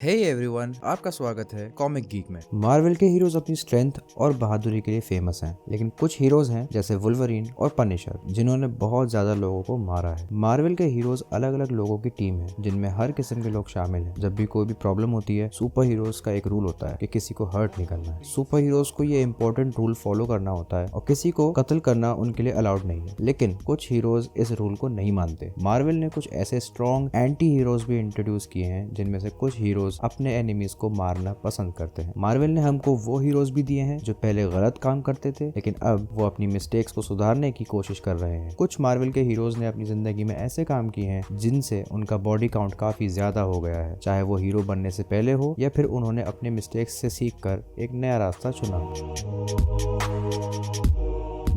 Hey everyone, आपका स्वागत है कॉमिक गीक में। मार्वल के हीरोज अपनी स्ट्रेंथ और बहादुरी के लिए फेमस हैं, लेकिन कुछ हीरोज हैं जैसे वुल्वरीन और पनिशर जिन्होंने बहुत ज्यादा लोगों को मारा है। मार्वल के हीरोज अलग अलग लोगों की टीम है जिनमें हर किस्म के लोग शामिल हैं। जब भी कोई भी प्रॉब्लम होती है, सुपर हीरोज का एक रूल होता है कि किसी को हर्ट नहीं करना है। सुपर हीरोज को ये इंपॉर्टेंट रूल फॉलो करना होता है और किसी को कत्ल करना उनके लिए अलाउड नहीं है। लेकिन कुछ हीरोज इस रूल को नहीं मानते। मार्वल ने कुछ ऐसे स्ट्रॉन्ग एंटी हीरोज भी इंट्रोड्यूस किए हैं जिनमें से कुछ हीरोज अपने एनिमीज को मारना पसंद करते हैं। मार्वल ने हमको वो हीरोज भी दिए हैं जो पहले गलत काम करते थे लेकिन अब वो अपनी मिस्टेक्स को सुधारने की कोशिश कर रहे हैं। कुछ मार्वल के हीरोज ने अपनी जिंदगी में ऐसे काम किए हैं जिनसे उनका बॉडी काउंट काफी ज्यादा हो गया है, चाहे वो हीरो बनने से पहले हो या फिर उन्होंने अपने मिस्टेक्स से सीखकर एक नया रास्ता चुना।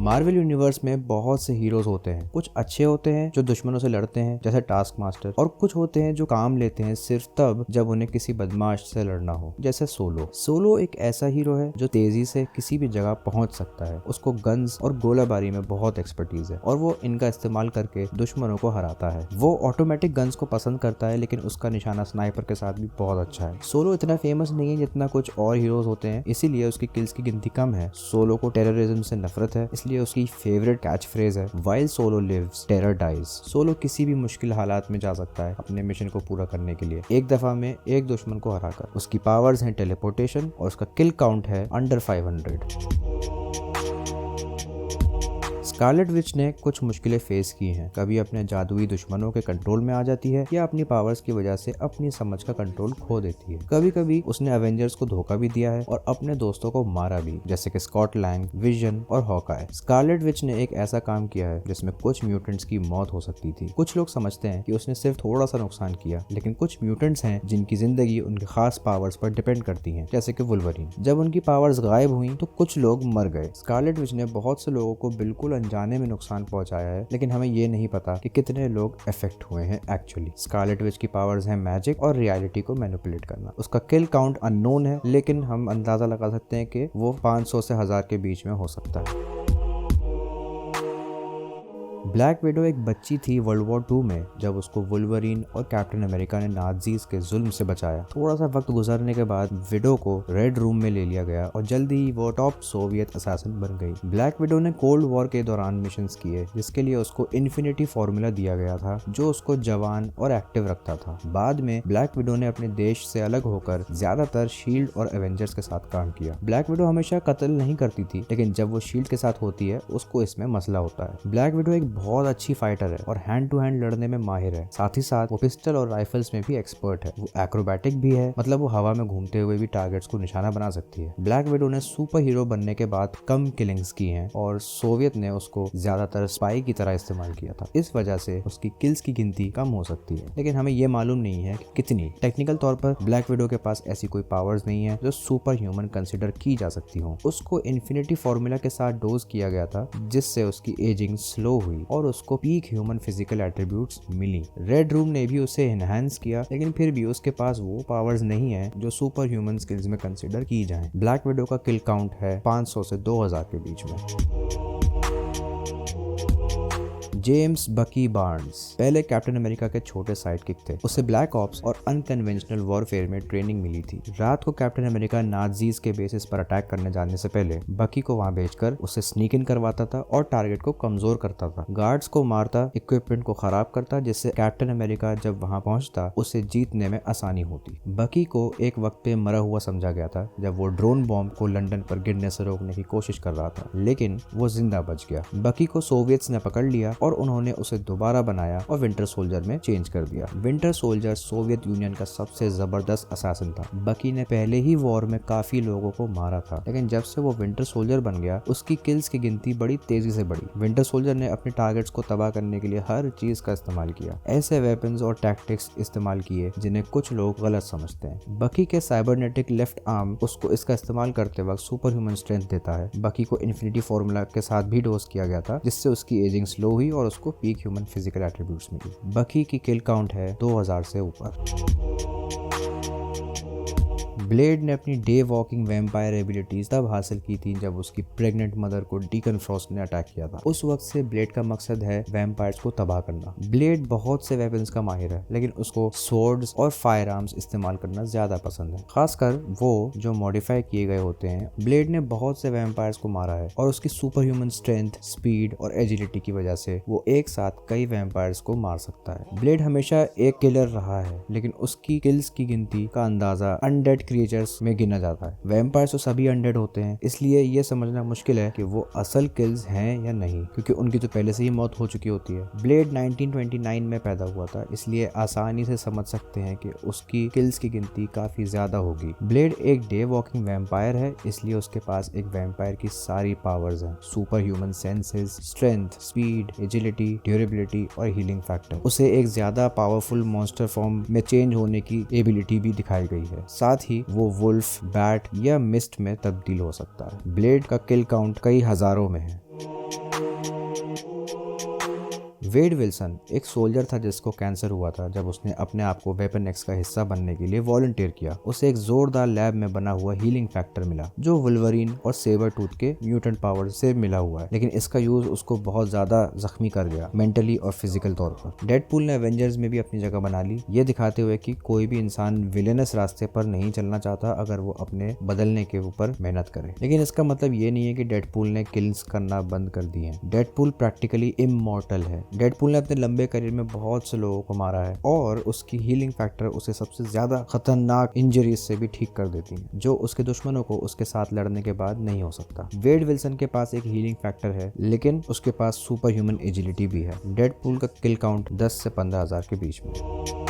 मार्वल यूनिवर्स में बहुत से हीरोज होते हैं। कुछ अच्छे होते हैं जो दुश्मनों से लड़ते हैं जैसे टास्क मास्टर, और कुछ होते हैं जो काम लेते हैं सिर्फ तब जब उन्हें किसी बदमाश से लड़ना हो, जैसे सोलो। सोलो एक ऐसा हीरो है जो तेजी से किसी भी जगह पहुंच सकता है। उसको गन्स और गोलाबारी में बहुत एक्सपर्टीज है और वो इनका इस्तेमाल करके दुश्मनों को हराता है। वो ऑटोमेटिक गन्स को पसंद करता है लेकिन उसका निशाना स्नाइपर के साथ भी बहुत अच्छा है। सोलो इतना फेमस नहीं है जितना कुछ और हीरोज होते हैं, इसीलिए उसकी किल्स की गिनती कम है। सोलो को टेररिज्म से नफरत है, इसलिए उसकी फेवरेट कैच फ्रेज है while Solo lives terror dies. Solo किसी भी मुश्किल हालात में जा सकता है अपने मिशन को पूरा करने के लिए, एक दफा में एक दुश्मन को हराकर। उसकी पावर्स हैं टेलीपोर्टेशन और उसका किल काउंट है अंडर 500। स्कारलेट विच ने कुछ मुश्किलें फेस की हैं। कभी अपने जादुई दुश्मनों के कंट्रोल में आ जाती है या अपनी पावर्स की वजह से अपनी समझ का कंट्रोल खो देती है। कभी कभी उसने एवेंजर्स को धोखा भी दिया है और अपने दोस्तों को मारा भी, जैसे कि स्कॉट लैंग, विजन और हॉकाय। स्कारलेट विच ने एक ऐसा काम किया है जिसमें कुछ म्यूटेंट्स की मौत हो सकती थी। कुछ लोग समझते हैं कि उसने सिर्फ थोड़ा सा नुकसान किया, लेकिन कुछ म्यूटेंट्स हैं जिनकी जिंदगी उनके खास पावर्स पर डिपेंड करती है, जैसे कि वुल्वरीन। जब उनकी पावर्स गायब हुई तो कुछ लोग मर गए। स्कारलेट विच ने बहुत से लोगों को बिल्कुल जाने में नुकसान पहुंचाया है, लेकिन हमें ये नहीं पता कि कितने लोग इफेक्ट हुए हैं एक्चुअली। स्कारलेट विच की पावर्स हैं मैजिक और रियलिटी को मैनिपुलेट करना। उसका किल काउंट अननोन है, लेकिन हम अंदाजा लगा सकते हैं कि वो 500 से 1000 के बीच में हो सकता है। ब्लैक विडो एक बच्ची थी वर्ल्ड वॉर 2 में, जब उसको वुल्वरीन और कैप्टन अमेरिका ने नाज़ीज़ के जुल्म से बचाया। थोड़ा सा वक्त गुजरने के बाद विडो को रेड रूम में ले लिया गया और जल्दी ही वो टॉप सोवियत असैसिन बन गई। ब्लैक विडो ने कोल्ड वॉर के दौरान मिशंस किए, जिसके लिए उसको इन्फिनिटी फॉर्मूला दिया गया था जो उसको जवान और एक्टिव रखता था। बाद में ब्लैक विडो ने अपने देश से अलग होकर ज्यादातर शील्ड और एवेंजर्स के साथ काम किया। ब्लैक विडो हमेशा कत्ल नहीं करती थी, लेकिन जब वो शील्ड के साथ होती है उसको इसमें मसला होता है। ब्लैक विडो एक बहुत अच्छी फाइटर है और हैंड टू हैंड लड़ने में माहिर है। साथ ही साथ वो पिस्टल और राइफल्स में भी एक्सपर्ट है। वो एक्रोबैटिक भी है, मतलब वो हवा में घूमते हुए भी टारगेट्स को निशाना बना सकती है। ब्लैक विडो ने सुपर हीरो बनने के बाद कम किलिंग्स की हैं और सोवियत ने उसको ज्यादातर स्पाई की तरह इस्तेमाल किया था। इस वजह से उसकी किल्स की गिनती कम हो सकती है, लेकिन हमें ये मालूम नहीं है कि कितनी। टेक्निकल तौर पर ब्लैक विडो के पास ऐसी कोई पावर्स नहीं है जो सुपर ह्यूमन कंसिडर की जा सकती हो। उसको इन्फिनिटी फॉर्मूला के साथ डोज किया गया था, जिससे उसकी एजिंग स्लो हुई और उसको पीक ह्यूमन फिजिकल एट्रीब्यूट्स मिली। रेड रूम ने भी उसे एनहांस किया, लेकिन फिर भी उसके पास वो पावर्स नहीं है जो सुपर ह्यूमन स्किल्स में कंसिडर की जाएं। ब्लैक विडो का किल काउंट है 500 से 2000 के बीच में। जेम्स बकी बार्न्स पहले कैप्टन अमेरिका के छोटे साइडकिक थे। उसे ब्लैक ऑप्स और अनकन्वेंशनल वॉरफेयर में ट्रेनिंग मिली थी। रात को कैप्टन अमेरिका नाज़ीज के बेसिस पर अटैक करने जाने से पहले बकी को वहां भेजकर उसे स्नीक इन करवाता था और टारगेट को कमजोर करता था, गार्ड्स को मारता, इक्विपमेंट को खराब करता, जिससे कैप्टन अमेरिका जब वहां पहुंचता उसे जीतने में आसानी होती। बकी को एक वक्त पे मरा हुआ समझा गया था जब वो ड्रोन बॉम्ब को लंदन पर गिरने से रोकने की कोशिश कर रहा था, लेकिन वो जिंदा बच गया। बकी को सोवियट्स ने पकड़ लिया और उन्होंने उसे दोबारा बनाया और विंटर सोल्जर में चेंज कर दिया। विंटर सोल्जर सोवियत यूनियन का सबसे जबरदस्त असैसिन था। बकी ने पहले ही वॉर में काफी लोगों को मारा था, लेकिन जब से वो विंटर सोल्जर बन गया उसकी किल्स की गिनती बड़ी तेजी से बढ़ी। विंटर सोल्जर ने अपने टारगेट्स को तबाह करने के लिए हर चीज का इस्तेमाल किया, ऐसे वेपन्स और टैक्टिक्स इस्तेमाल किए जिन्हें कुछ लोग गलत समझते हैं। बकी के साइबरनेटिक लेफ्ट आर्म उसको इसका इस्तेमाल करते वक्त सुपर ह्यूमन स्ट्रेंथ देता है। बकी को इन्फिनिटी फॉर्मूला के साथ भी डोज किया गया था, जिससे उसकी एजिंग स्लो हुई और उसको पीक ह्यूमन फिजिकल एट्रीब्यूट्स मिली। बकी की किल काउंट है 2000 से ऊपर। ब्लेड ने अपनी डे वॉकिंग वैम्पायर एबिलिटीज तब हासिल की थी जब उसकी प्रेग्नेंट मदर को डीकन फ्रॉस्ट ने अटैक किया था। उस वक्त से ब्लेड का मकसद है वैम्पायर्स को तबाह करना। ब्लेड बहुत से वेपन्स का माहिर है, लेकिन उसको स्वॉर्ड्स और फायर आर्म्स इस्तेमाल करना ज्यादा पसंद है, खासकर वो जो मॉडिफाई किए गए होते हैं। ब्लेड ने बहुत से वैम्पायर्स को मारा है और उसकी सुपर ह्यूमन स्ट्रेंथ, स्पीड और एजिलिटी की वजह से वो एक साथ कई वैम्पायर्स को मार सकता है। ब्लेड हमेशा एक किलर रहा है, लेकिन उसकी किल्स की गिनती का अंदाजा अनडेड क्रिएचर्स में गिना जाता है। वैम्पायर्स तो सभी अनडेड होते हैं, इसलिए ये समझना मुश्किल है कि वो असल किल्स हैं या नहीं, क्योंकि उनकी तो पहले से ही मौत हो चुकी होती है। ब्लेड 1929 में पैदा हुआ था, इसलिए आसानी से समझ सकते हैं कि उसकी किल्स की गिनती काफी ज्यादा होगी। ब्लेड एक डे वॉकिंग वैम्पायर है, इसलिए उसके पास एक वैम्पायर की सारी पावर्स हैं। Super human senses, strength, speed, agility, durability और हीलिंग फैक्टर। उसे एक ज्यादा पावरफुल मॉन्स्टर फॉर्म में चेंज होने की एबिलिटी भी दिखाई गई है। साथ ही वो वुल्फ, बैट या मिस्ट में तब्दील हो सकता है। ब्लेड का किल काउंट कई हजारों में है। वेड विल्सन एक सोल्जर था जिसको कैंसर हुआ था जब उसने अपने आप को वेपन एक्स का हिस्सा बनने के लिए वॉलंटियर किया। उसे एक जोरदार लैब में बना हुआ हीलिंग फैक्टर मिला जो वुल्वरीन और सेबर टूथ के म्यूटेंट पावर से मिला हुआ है, लेकिन इसका यूज उसको बहुत ज्यादा जख्मी कर गया, मेंटली और फिजिकल तौर पर। डेडपूल ने एवेंजर्स में भी अपनी जगह बना ली, ये दिखाते हुए कि कोई भी इंसान विलेनस रास्ते पर नहीं चलना चाहता अगर वो अपने बदलने के ऊपर मेहनत करे। लेकिन इसका मतलब ये नहीं है कि डेडपूल ने किल्स करना बंद कर दिए। डेडपूल प्रैक्टिकली इमॉर्टल है। डेडपूल ने अपने लंबे करियर में बहुत से लोगों को मारा है और उसकी हीलिंग फैक्टर उसे सबसे ज्यादा खतरनाक इंजरीज से भी ठीक कर देती है, जो उसके दुश्मनों को उसके साथ लड़ने के बाद नहीं हो सकता। वेड विल्सन के पास एक हीलिंग फैक्टर है, लेकिन उसके पास सुपर ह्यूमन एजिलिटी भी है। डेडपूल का किल काउंट 10 से 15,000 के बीच में।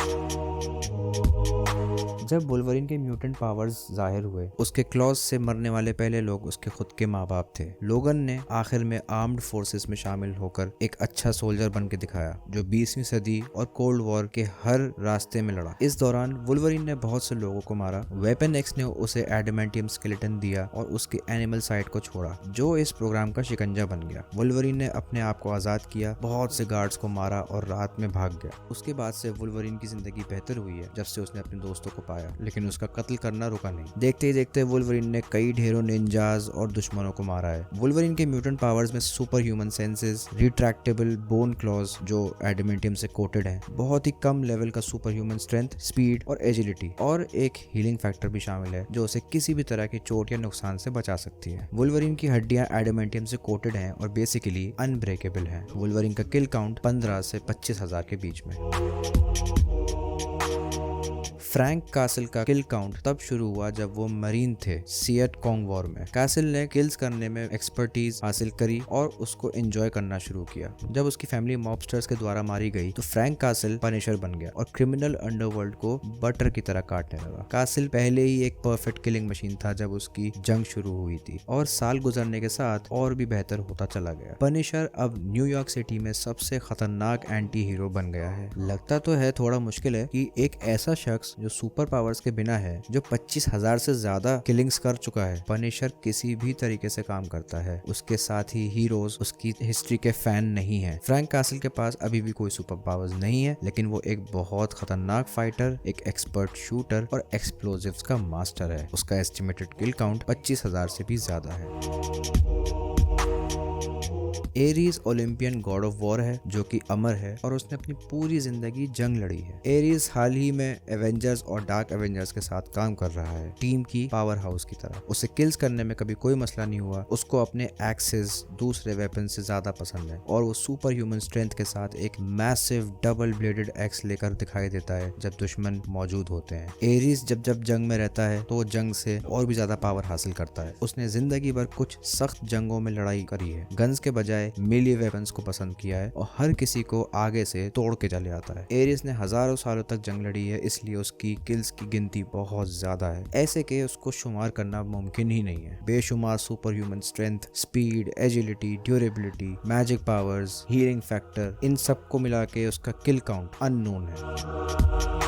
जब वुल्वरीन के म्यूटेंट पावर्स जाहिर हुए, उसके क्लॉज से मरने वाले पहले लोग उसके खुद के माँ बाप थे। लोगन ने आखिर में आर्म्ड फोर्सेस में शामिल होकर एक अच्छा सोल्जर बन के दिखाया जो 20वीं सदी और कोल्ड वॉर के हर रास्ते में लड़ा। इस दौरान वुल्वरीन ने बहुत से लोगों को मारा। वेपन एक्स ने उसे एडामेंटियम स्केलेटन दिया और उसके एनिमल साइड को छोड़ा, जो इस प्रोग्राम का शिकंजा बन गया। वुल्वरीन ने अपने आप को आजाद किया, बहुत से गार्ड्स को मारा और रात में भाग गया। उसके बाद से वुल्वरीन की जिंदगी बेहतर हुई है जब से उसने अपने दोस्तों को पाया, लेकिन उसका कत्ल करना रुका नहीं। देखते ही देखते वुल्वरीन ने कई ढेरों निंजाज और दुश्मनों को मारा है। वुल्वरीन के म्यूटेंट पावर्स में super human senses, retractable bone clause जो एडामेंटियम से कोटेड हैं, बहुत ही कम लेवल का सुपर ह्यूमन स्ट्रेंथ, स्पीड और एजिलिटी, और एक हीलिंग फैक्टर भी शामिल है जो उसे किसी भी तरह की चोट या नुकसान से बचा सकती है। वुल्वरीन की हड्डियां एडामेंटियम से कोटेड हैं और बेसिकली अनब्रेकेबल हैं। वुल्वरीन का किल काउंट 15 से 25,000 के बीच में। फ्रैंक कासल का किल काउंट तब शुरू हुआ जब वो मरीन थे सियट कॉन्ग वॉर में। कासल ने किल्स करने में एक्सपर्टीज हासिल करी और उसको एंजॉय करना शुरू किया। जब उसकी फैमिली मॉबस्टर्स के द्वारा मारी गई तो फ्रैंक कासल पनिशर बन गया और क्रिमिनल अंडरवर्ल्ड को बटर की तरह काटने लगा। कासल पहले ही एक परफेक्ट किलिंग मशीन था जब उसकी जंग शुरू हुई थी, और साल गुजरने के साथ और भी बेहतर होता चला गया। पनिशर अब न्यूयॉर्क सिटी में सबसे खतरनाक एंटी हीरो बन गया है। लगता तो है थोड़ा मुश्किल है कि एक ऐसा शख्स जो सुपर पावर्स के बिना है, जो 25,000 से ज्यादा किलिंग्स कर चुका है। पनिशर किसी भी तरीके से काम करता है। उसके साथ ही हीरोज उसकी हिस्ट्री के फैन नहीं है। फ्रैंक कासल के पास अभी भी कोई सुपर पावर्स नहीं है, लेकिन वो एक बहुत खतरनाक फाइटर, एक एक्सपर्ट शूटर और एक्सप्लोजिव्स का मास्टर है। उसका एस्टिमेटेड किल काउंट 25,000 से भी ज्यादा है। Aries Olympian God of war है जो कि अमर है और उसने अपनी पूरी जिंदगी जंग लड़ी है। एरीज हाल ही में एवेंजर्स और डार्क एवेंजर्स के साथ काम कर रहा है, टीम की पावर हाउस की तरह। उसे किल्स करने में कभी कोई मसला नहीं हुआ। उसको अपने एक्सेस दूसरे वेपन से ज्यादा पसंद है और वो सुपर ह्यूमन स्ट्रेंथ के साथ एक मैसिव डबल ब्लेडेड एक्स लेकर दिखाई देता है जब दुश्मन मौजूद होते हैं। एरीज जब जब जंग में रहता है तो जंग से और भी ज्यादा पावर हासिल करता है। उसने जिंदगी भर कुछ सख्त जंगों में लड़ाई करी है, गन्स के बजाय मेली वेपन्स को पसंद किया है और हर किसी को आगे से तोड़ के चले आता है। एरिस ने हजारों सालों तक जंग लड़ी है, इसलिए उसकी किल्स की गिनती बहुत ज्यादा है, ऐसे कि उसको शुमार करना मुमकिन ही नहीं है। बेशुमार super human strength, speed, agility, durability, magic powers, healing factor, इन सब को मिला के उसका किल काउंट अननोन है।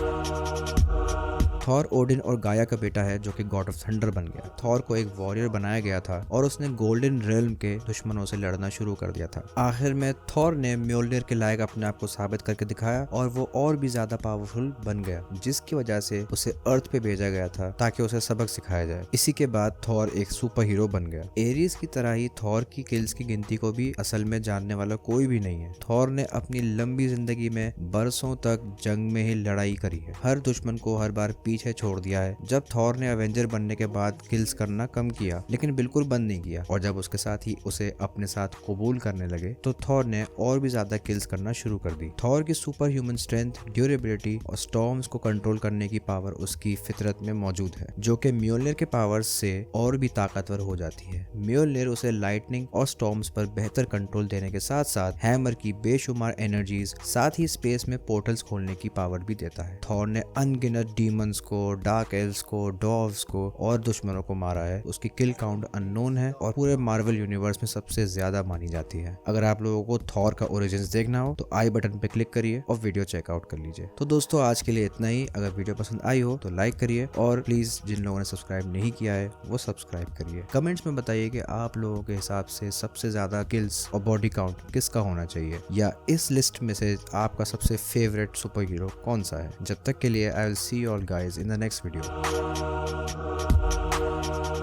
थॉर ओडिन और गाया का बेटा है जो कि गॉड ऑफ थंडर बन गया। थॉर को एक वॉरियर बनाया गया था और उसने गोल्डन रेल्म के दुश्मनों से लड़ना शुरू शुरू कर दिया था। आखिर में थॉर ने म्योल्निर के लायक अपने आप को साबित करके दिखाया और वो और भी ज्यादा पावरफुल बन गया, जिसकी वजह से उसे अर्थ पे भेजा गया था ताकि उसे सबक सिखाया जाए। इसी के बाद थॉर एक सुपर हीरो बन गया। एरिस की तरह ही थॉर की किल्स की गिनती को भी असल में जानने वाला कोई भी नहीं है। थॉर ने अपनी लंबी जिंदगी में बरसों तक जंग में ही लड़ाई करी है, हर दुश्मन को हर बार पीछे छोड़ दिया है। जब थॉर ने एवेंजर बनने के बाद किल्स करना कम किया, लेकिन बिल्कुल बंद नहीं किया, और जब उसके साथ ही उसे अपने साथ कबूल करने लगे तो थॉर ने और भी ज्यादा किल्स करना शुरू कर दी। थॉर की सुपर ह्यूमन स्ट्रेंथ, ड्यूरेबिलिटी और स्टॉर्म्स को कंट्रोल करने की पावर उसकी फितरत में मौजूद है, जो कि म्योल्निर के पावर्स से और भी ताकतवर हो जाती है। म्योल्निर उसे लाइटनिंग और स्टॉर्म्स पर बेहतर कंट्रोल देने के साथ साथ हैमर की बेशुमार एनर्जीज, साथ ही स्पेस में पोर्टल्स खोलने की पावर भी देता है। थॉर ने अनगिनत डीमंस को, डार्क एल्व्स को, डॉर्व्स को और दुश्मनों को मारा है। उसकी किल काउंट अननोन है और पूरे मार्वल यूनिवर्स में सबसे ज्यादा मानी जाती है। अगर आप लोगों को थॉर का ओरिजिन्स देखना हो तो आई बटन पे क्लिक करिए और वीडियो चेकआउट कर लीजिए। तो दोस्तों आज के लिए इतना ही। अगर वीडियो पसंद आई हो तो लाइक करिए और प्लीज जिन लोगों ने सब्सक्राइब नहीं किया है वो सब्सक्राइब करिए। कमेंट्स में बताइए कि आप लोगों के हिसाब से सबसे ज्यादा किल्स और बॉडी काउंट किसका होना चाहिए, या इस लिस्ट में से आपका सबसे फेवरेट सुपर हीरो कौन सा है। जब तक के लिए I will see you all guys in the next video.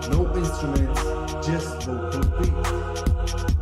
No instruments, just vocal beats.